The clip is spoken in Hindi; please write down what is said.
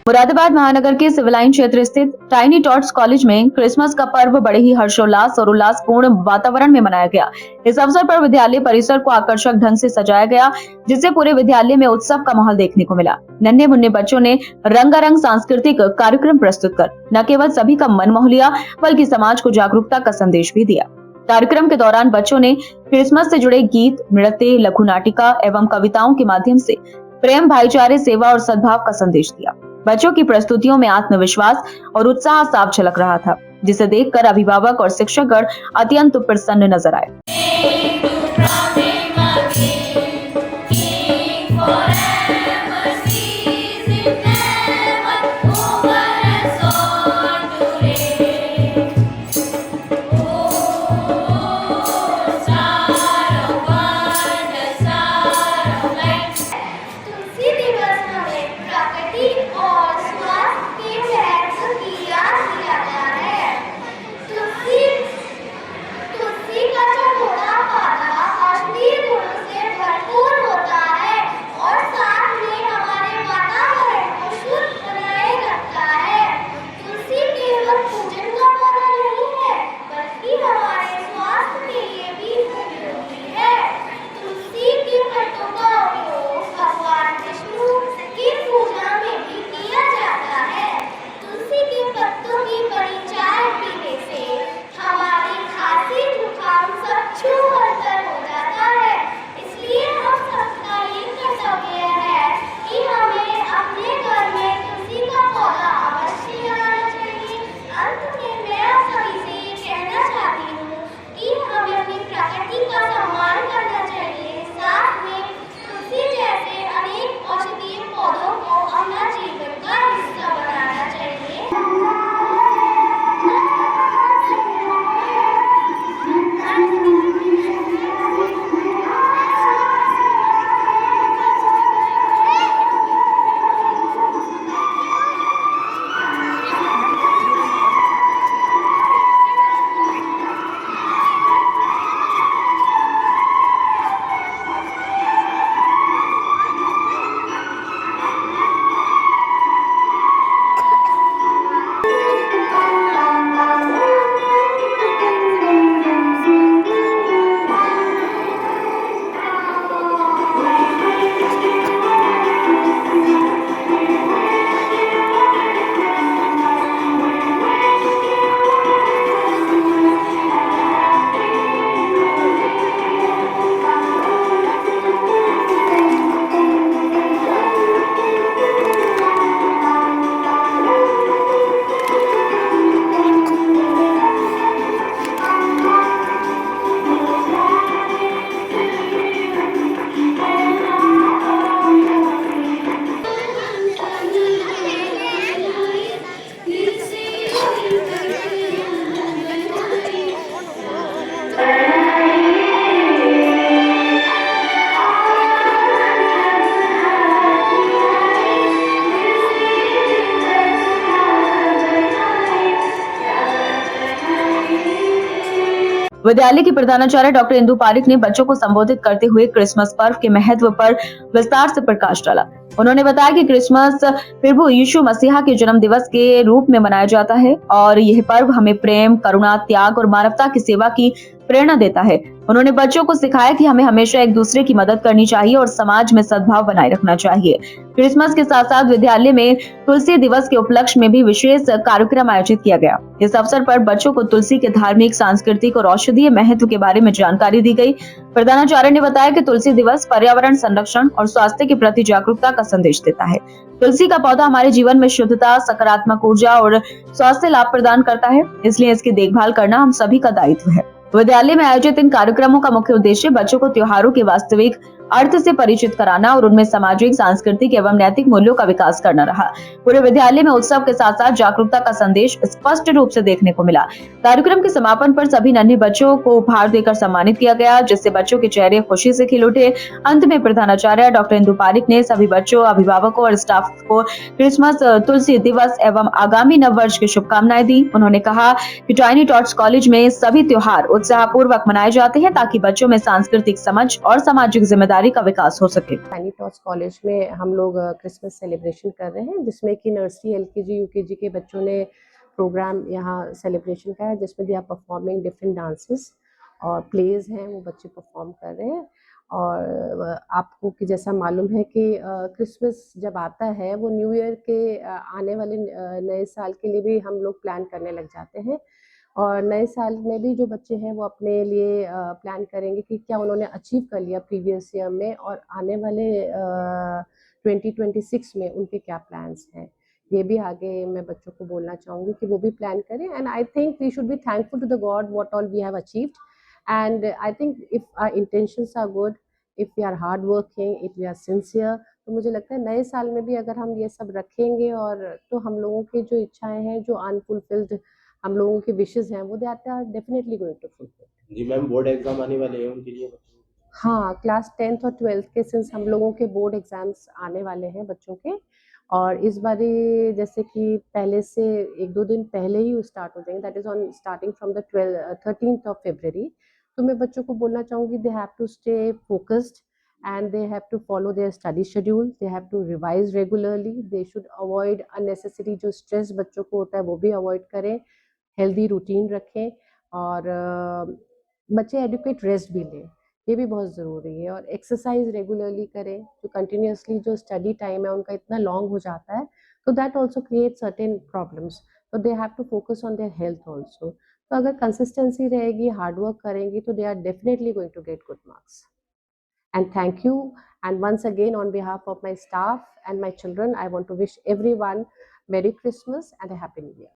मुरादाबाद महानगर के सिविल लाइन क्षेत्र स्थित टाइनी टॉट्स कॉलेज में क्रिसमस का पर्व बड़े ही हर्षोल्लास और उल्लासपूर्ण वातावरण में मनाया गया। इस अवसर पर विद्यालय परिसर को आकर्षक ढंग से सजाया गया, जिससे पूरे विद्यालय में उत्सव का माहौल देखने को मिला। नन्हे मुन्ने बच्चों ने रंगारंग सांस्कृतिक कार्यक्रम प्रस्तुत कर न केवल सभी का मन मोह लिया, बल्कि समाज को जागरूकता का संदेश भी दिया। कार्यक्रम के दौरान बच्चों ने क्रिसमस से जुड़े गीत, नृत्य, लघु नाटिका एवं कविताओं के माध्यम से प्रेम, भाईचारे, सेवा और सद्भाव का संदेश दिया। बच्चों की प्रस्तुतियों में आत्मविश्वास और उत्साह साफ झलक रहा था, जिसे देखकर अभिभावक और शिक्षकगण अत्यंत प्रसन्न नजर आए। विद्यालय की प्रधानाचार्य डॉक्टर इंदु पारिक ने बच्चों को संबोधित करते हुए क्रिसमस पर्व के महत्व पर विस्तार से प्रकाश डाला। उन्होंने बताया कि क्रिसमस प्रभु यीशु मसीहा के जन्म दिवस के रूप में मनाया जाता है और यह पर्व हमें प्रेम, करुणा, त्याग और मानवता की सेवा की प्रेरणा देता है। उन्होंने बच्चों को सिखाया कि हमें हमेशा एक दूसरे की मदद करनी चाहिए और समाज में सद्भाव बनाए रखना चाहिए। क्रिसमस के साथ साथ विद्यालय में तुलसी दिवस के उपलक्ष्य में भी विशेष कार्यक्रम आयोजित किया गया। इस अवसर पर बच्चों को तुलसी के धार्मिक, सांस्कृतिक और औषधीय महत्व के बारे में जानकारी दी गई। प्रधानाचार्य ने बताया कि तुलसी दिवस पर्यावरण संरक्षण और स्वास्थ्य के प्रति जागरूकता का संदेश देता है। तुलसी का पौधा हमारे जीवन में शुद्धता, सकारात्मक ऊर्जा और स्वास्थ्य लाभ प्रदान करता है, इसलिए इसकी देखभाल करना हम सभी का दायित्व है। विद्यालय में आयोजित इन कार्यक्रमों का मुख्य उद्देश्य बच्चों को त्योहारों के वास्तविक अर्थ से परिचित कराना और उनमें सामाजिक, सांस्कृतिक एवं नैतिक मूल्यों का विकास करना रहा। पूरे विद्यालय में उत्सव के साथ साथ जागरूकता का संदेश स्पष्ट रूप से देखने को मिला। कार्यक्रम के समापन पर सभी नन्हे बच्चों को उपहार देकर सम्मानित किया गया, जिससे बच्चों के चेहरे खुशी से खिल उठे। अंत में प्रधानाचार्य डॉक्टर इंदु पारिक ने सभी बच्चों, अभिभावकों और स्टाफ को क्रिसमस, तुलसी दिवस एवं आगामी नववर्ष की शुभकामनाएं दी। उन्होंने कहा कि टाइनी टॉट्स कॉलेज में सभी त्योहार उत्साहपूर्वक मनाए जाते हैं ताकि बच्चों में सांस्कृतिक समझ और सामाजिक जिम्मेदारी समझदारी का विकास हो सके। सैनिटॉस कॉलेज में हम लोग क्रिसमस सेलिब्रेशन कर रहे हैं, जिसमें कि नर्सरी, एलकेजी, यूकेजी के बच्चों ने प्रोग्राम यहाँ सेलिब्रेशन का है, जिसमें they are performing different dances और प्लेज हैं, वो बच्चे परफॉर्म कर रहे हैं। और आपको कि जैसा मालूम है कि क्रिसमस जब आता है वो न्यू ईयर के आने वाले नए साल के लिए भी हम लोग प्लान करने लग जाते हैं। और नए साल में भी जो बच्चे हैं वो अपने लिए प्लान करेंगे कि क्या उन्होंने अचीव कर लिया प्रीवियस ईयर में, और आने वाले 2026 में उनके क्या प्लान्स हैं। ये भी आगे मैं बच्चों को बोलना चाहूँगी कि वो भी प्लान करें। And I think we should be thankful to the God what all we have achieved. And I think if our intentions are good, if we are hard working, if we are sincere, तो मुझे लगता है नए साल में भी अगर हम ये सब रखेंगे और तो हम लोगों की जो इच्छाएं हैं, जो अनफुलफिल्ड हम लोगों के विशेस हैं, वो they are definitely going to fulfil. जी मैम, बोर्ड एग्जाम आने वाले हैं उनके लिए बच्चों को? हाँ, क्लास 10th और 12th के सिंस हम लोगों के बोर्ड एग्जाम्स आने वाले हैं बच्चों के, और इस बारी जैसे कि पहले से 1-2 दिन पहले ही स्टार्ट हो जाएंगे, that is on starting from the 13th of February। तो मैं बच्चों को बोलना चाहूँगी they have to stay focused and they have to follow their study schedule, they have to revise regularly, they should avoid unnecessary जो stress बच्चों को होता है वो भी avoid करें, हेल्दी रूटीन रखें, और बच्चे एडुकेट रेस्ट भी लें, ये भी बहुत ज़रूरी है, और एक्सरसाइज रेगुलरली करें। जो कंटिन्यूसली जो स्टडी टाइम है उनका इतना लॉन्ग हो जाता है, तो that also create certain problems, तो they have to focus on their health also. तो अगर कंसिस्टेंसी रहेगी, हार्ड वर्क करेंगी, तो they are definitely going to get good marks. And thank you. And once again, on behalf of my staff and my children, I want to wish everyone Merry Christmas and a Happy New Year.